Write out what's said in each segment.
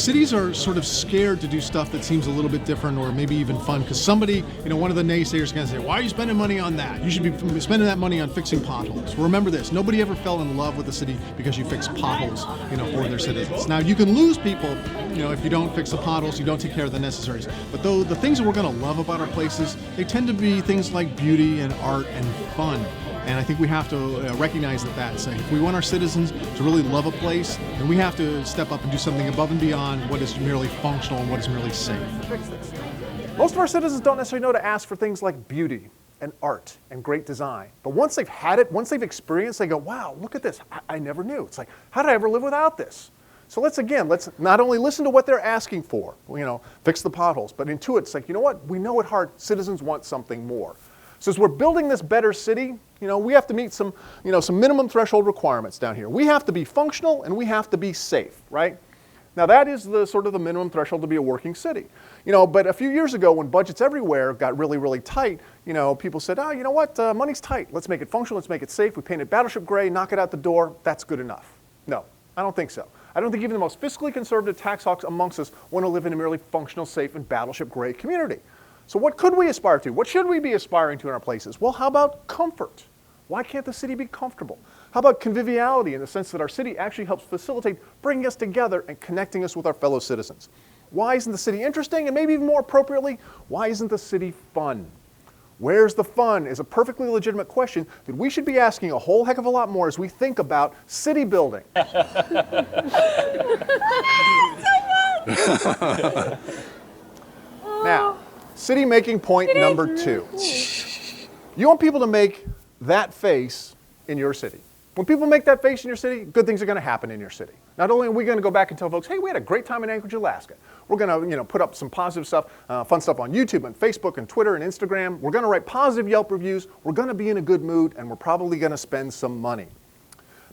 cities are sort of scared to do stuff that seems a little bit different or maybe even fun because somebody, one of the naysayers is going to say, why are you spending money on that? You should be spending that money on fixing potholes. Well, remember this, nobody ever fell in love with the city because you fix potholes, for their citizens. Now, you can lose people, if you don't fix the potholes, you don't take care of the necessaries. But though the things that we're going to love about our places, they tend to be things like beauty and art and fun. And I think we have to recognize that and say, if we want our citizens to really love a place, then we have to step up and do something above and beyond what is merely functional and what is merely safe. Most of our citizens don't necessarily know to ask for things like beauty and art and great design. But once they've had it, once they've experienced, they go, wow, look at this. I never knew. It's like, how did I ever live without this? So let's not only listen to what they're asking for, fix the potholes, but into it, it's like, you know what? We know at heart citizens want something more. So as we're building this better city, we have to meet some minimum threshold requirements down here. We have to be functional and we have to be safe, right? Now that is the sort of the minimum threshold to be a working city. But a few years ago when budgets everywhere got really, really tight, people said, oh, you know what, money's tight. Let's make it functional, let's make it safe. We paint it battleship gray, knock it out the door, that's good enough. No, I don't think so. I don't think even the most fiscally conservative tax hawks amongst us want to live in a merely functional, safe, and battleship gray community. So what could we aspire to? What should we be aspiring to in our places? Well, how about comfort? Why can't the city be comfortable? How about conviviality in the sense that our city actually helps facilitate bringing us together and connecting us with our fellow citizens? Why isn't the city interesting? And maybe even more appropriately, why isn't the city fun? Where's the fun is a perfectly legitimate question that we should be asking a whole heck of a lot more as we think about city building. Now, city making point number 2. You want people to make that face in your city. When people make that face in your city, good things are going to happen in your city. Not only are we going to go back and tell folks, hey, we had a great time in Anchorage, Alaska. We're going to put up some positive stuff, fun stuff on YouTube and Facebook and Twitter and Instagram. We're going to write positive Yelp reviews. We're going to be in a good mood, and we're probably going to spend some money.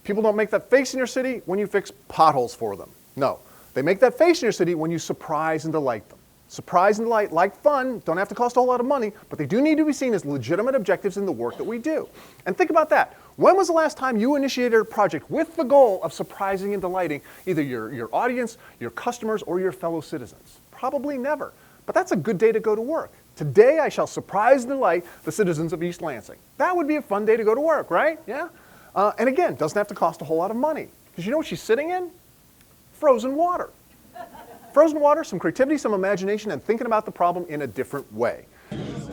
People don't make that face in your city when you fix potholes for them. No, they make that face in your city when you surprise and delight them. Surprise and delight, like fun, don't have to cost a whole lot of money, but they do need to be seen as legitimate objectives in the work that we do. And think about that. When was the last time you initiated a project with the goal of surprising and delighting either your audience, your customers, or your fellow citizens? Probably never. But that's a good day to go to work. Today I shall surprise and delight the citizens of East Lansing. That would be a fun day to go to work, right? Yeah? And again, doesn't have to cost a whole lot of money. Because you know what she's sitting in? Frozen water. Frozen water, some creativity, some imagination, and thinking about the problem in a different way.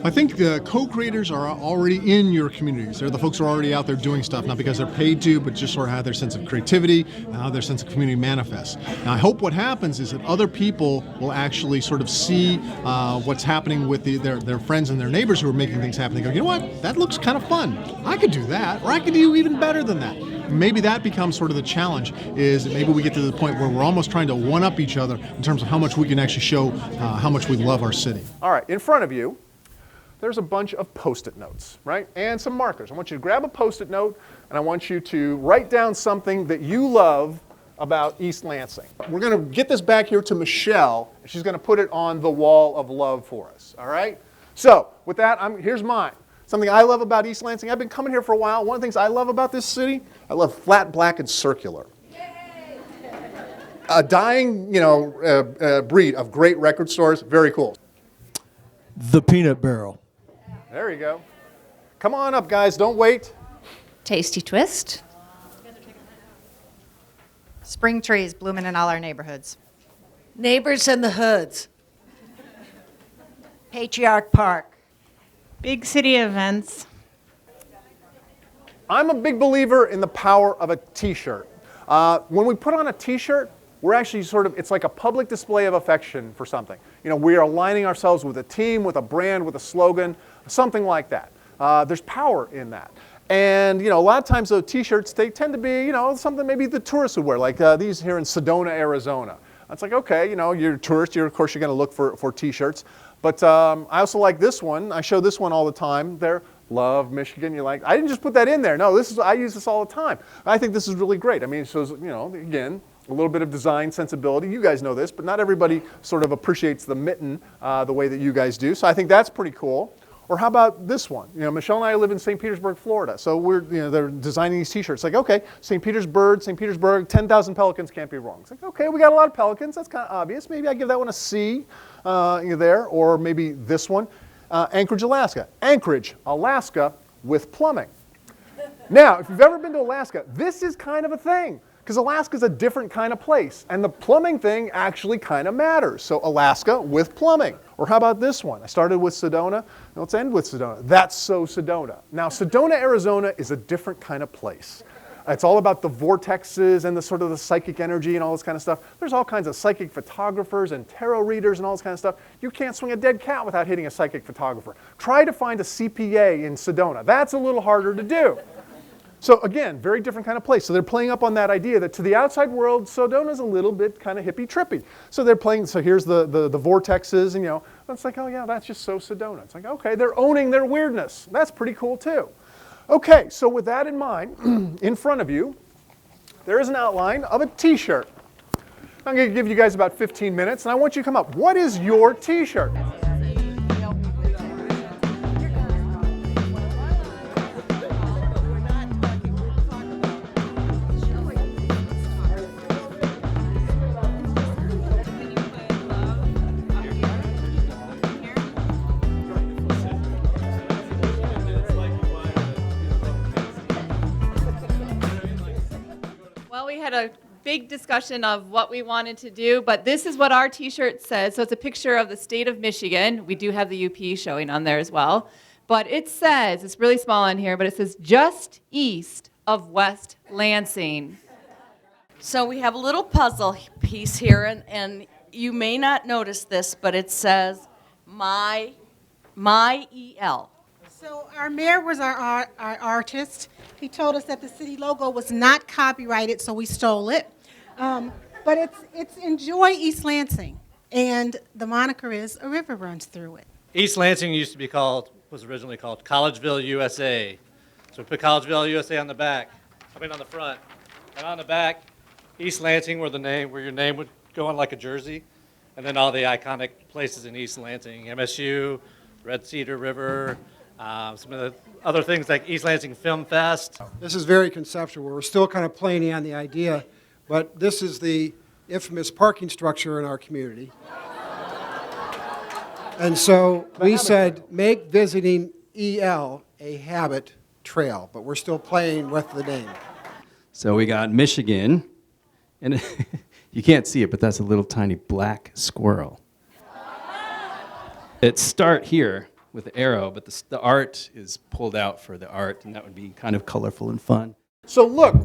I think the co-creators are already in your communities. They're the folks who are already out there doing stuff, not because they're paid to, but just sort of have their sense of creativity and how their sense of community manifests. Now, I hope what happens is that other people will actually sort of see what's happening with their friends and their neighbors who are making things happen. They go, you know what, that looks kind of fun. I could do that, or I could do even better than that. Maybe that becomes sort of the challenge, is maybe we get to the point where we're almost trying to one-up each other in terms of how much we can actually show how much we love our city. All right, in front of you, there's a bunch of Post-it notes, right? And some markers. I want you to grab a Post-it note, and I want you to write down something that you love about East Lansing. We're going to get this back here to Michelle, and she's going to put it on the wall of love for us, all right? So, with that, here's mine. Something I love about East Lansing, I've been coming here for a while. One of the things I love about this city, I love flat, black, and circular. Yay! A dying, breed of great record stores. Very cool. The peanut barrel. There you go. Come on up, guys. Don't wait. Tasty Twist. Spring trees blooming in all our neighborhoods. Neighbors in the hoods. Patriarch Park. Big city events. I'm a big believer in the power of a T-shirt. When we put on a T-shirt, we're actually it's like a public display of affection for something. We are aligning ourselves with a team, with a brand, with a slogan, something like that. There's power in that. And, a lot of times those T-shirts, they tend to be, something maybe the tourists would wear, like these here in Sedona, Arizona. It's like, okay, you're a tourist, of course you're going to look for T-shirts. But I also like this one. I show this one all the time. There, love Michigan. You're like, I didn't just put that in there. No, I use this all the time. I think this is really great. I mean, it shows, again, a little bit of design sensibility. You guys know this, but not everybody sort of appreciates the mitten the way that you guys do. So I think that's pretty cool. Or how about this one? You know, Michelle and I live in St. Petersburg, Florida. So they're designing these T-shirts. Like, okay, St. Petersburg, 10,000 pelicans can't be wrong. It's like, okay, we got a lot of pelicans. That's kind of obvious. Maybe I give that one a C there. Or maybe this one, Anchorage, Alaska. Anchorage, Alaska with plumbing. Now, if you've ever been to Alaska, this is kind of a thing. Because Alaska's a different kind of place. And the plumbing thing actually kind of matters. So Alaska with plumbing. Or how about this one? I started with Sedona. Let's end with Sedona. That's so Sedona. Now, Sedona, Arizona is a different kind of place. It's all about the vortexes and the sort of the psychic energy and all this kind of stuff. There's all kinds of psychic photographers and tarot readers and all this kind of stuff. You can't swing a dead cat without hitting a psychic photographer. Try to find a CPA in Sedona. That's a little harder to do. So again, very different kind of place. So they're playing up on that idea that to the outside world, Sedona's a little bit kind of hippie trippy. So they're playing, so here's the vortexes, and you know, it's like, oh yeah, that's just so Sedona. It's like, okay, they're owning their weirdness. That's pretty cool too. Okay, so with that in mind, in front of you, there is an outline of a T-shirt. I'm going to give you guys about 15 minutes, and I want you to come up. What is your T-shirt? Well, we had a big discussion of what we wanted to do, but this is what our T-shirt says. So it's a picture of the state of Michigan. We do have the UP showing on there as well. But it says, it's really small on here, but it says just east of West Lansing. So we have a little puzzle piece here, and you may not notice this, but it says my EL. So our mayor was our artist. He told us that the city logo was not copyrighted, so we stole it. But it's Enjoy East Lansing, and the moniker is a river runs through it. East Lansing was originally called Collegeville, USA. So we put Collegeville, USA on the back, on the front, and on the back, East Lansing, where your name would go on like a jersey, and then all the iconic places in East Lansing, MSU, Red Cedar River, some of the other things like East Lansing Film Fest. This is very conceptual. We're still kind of playing on the idea, but this is the infamous parking structure in our community. And so we said, make visiting EL a habit trail, but we're still playing with the name. So we got Michigan, and you can't see it, but that's a little tiny black squirrel. It start here with the arrow, but the art is pulled out for the art, and that would be kind of colorful and fun. So look,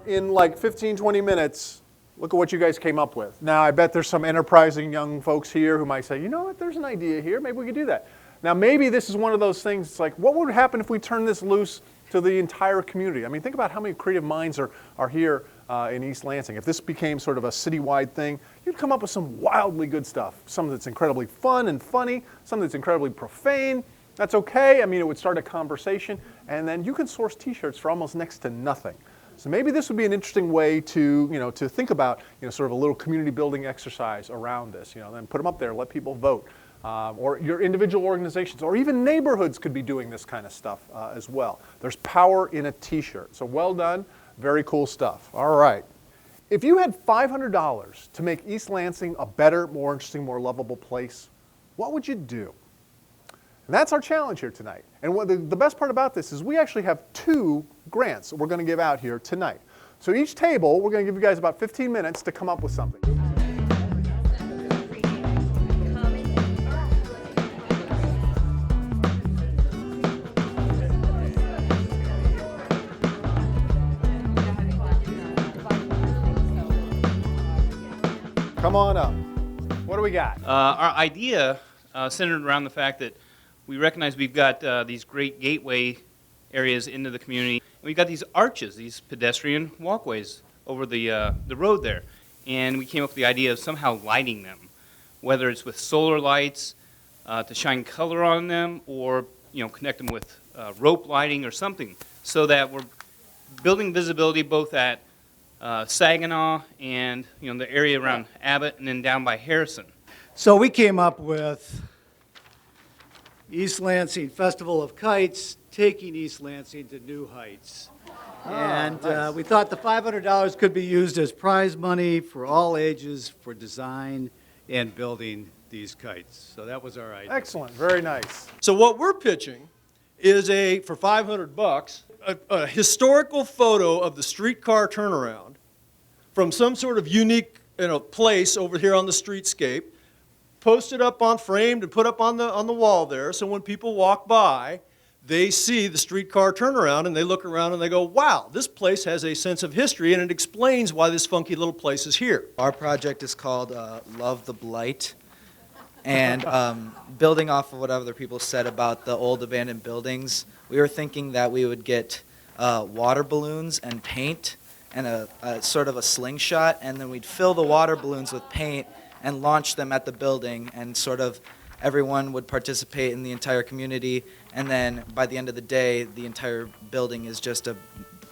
in like 15, 20 minutes, look at what you guys came up with. Now, I bet there's some enterprising young folks here who might say, you know what, there's an idea here, maybe we could do that. Now, maybe this is one of those things, it's like, what would happen if we turn this loose to the entire community? I mean, think about how many creative minds are here in East Lansing. If this became sort of a citywide thing, you'd come up with some wildly good stuff. Some that's incredibly fun and funny, some that's incredibly profane. That's okay. I mean, it would start a conversation, and then you can source T-shirts for almost next to nothing. So maybe this would be an interesting way to, to think about, sort of a little community building exercise around this. Then put them up there, let people vote. Or your individual organizations, or even neighborhoods could be doing this kind of stuff as well. There's power in a T-shirt. So well done. Very cool stuff. All right. If you had $500 to make East Lansing a better, more interesting, more lovable place, what would you do? And that's our challenge here tonight. And what the best part about this is we actually have 2 grants that we're going to give out here tonight. So each table, we're going to give you guys about 15 minutes to come up with something. Come on up. What do we got? Our idea centered around the fact that we recognize we've got these great gateway areas into the community. And we've got these arches, these pedestrian walkways over the road there. And we came up with the idea of somehow lighting them, whether it's with solar lights to shine color on them, or connect them with rope lighting or something, so that we're building visibility both at Saginaw and the area around Abbott and then down by Harrison. So we came up with East Lansing Festival of Kites, taking East Lansing to new heights. And nice. we thought the $500 could be used as prize money for all ages for design and building these kites. So that was our idea. Excellent, very nice. So what we're pitching is for $500, a historical photo of the streetcar turnaround from some sort of unique place over here on the streetscape, posted up on framed and put up on the wall there, so when people walk by, they see the streetcar turnaround and they look around and they go, wow, this place has a sense of history and it explains why this funky little place is here. Our project is called Love the Blight. And building off of what other people said about the old abandoned buildings, we were thinking that we would get water balloons and paint and a sort of a slingshot, and then we'd fill the water balloons with paint and launch them at the building, and sort of everyone would participate in the entire community, and then by the end of the day, the entire building is just a blob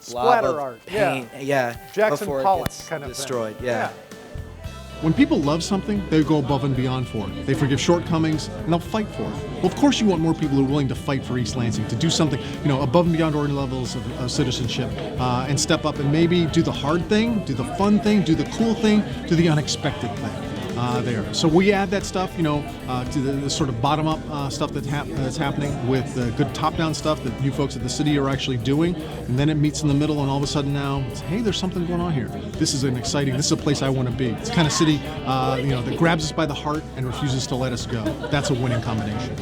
Splatter of art, paint. yeah. Jackson before Pollock it gets kind of destroyed. thing. Yeah. When people love something, they go above and beyond for it. They forgive shortcomings, and they'll fight for it. Well, of course you want more people who are willing to fight for East Lansing, to do something, above and beyond ordinary levels of citizenship, and step up and maybe do the hard thing, do the fun thing, do the cool thing, do the unexpected thing. There. So we add that stuff, to the sort of bottom-up stuff that's happening with good top-down stuff that you folks at the city are actually doing, and then it meets in the middle, and all of a sudden now, it's, hey, there's something going on here. This is a place I want to be. It's the kind of city, that grabs us by the heart and refuses to let us go. That's a winning combination.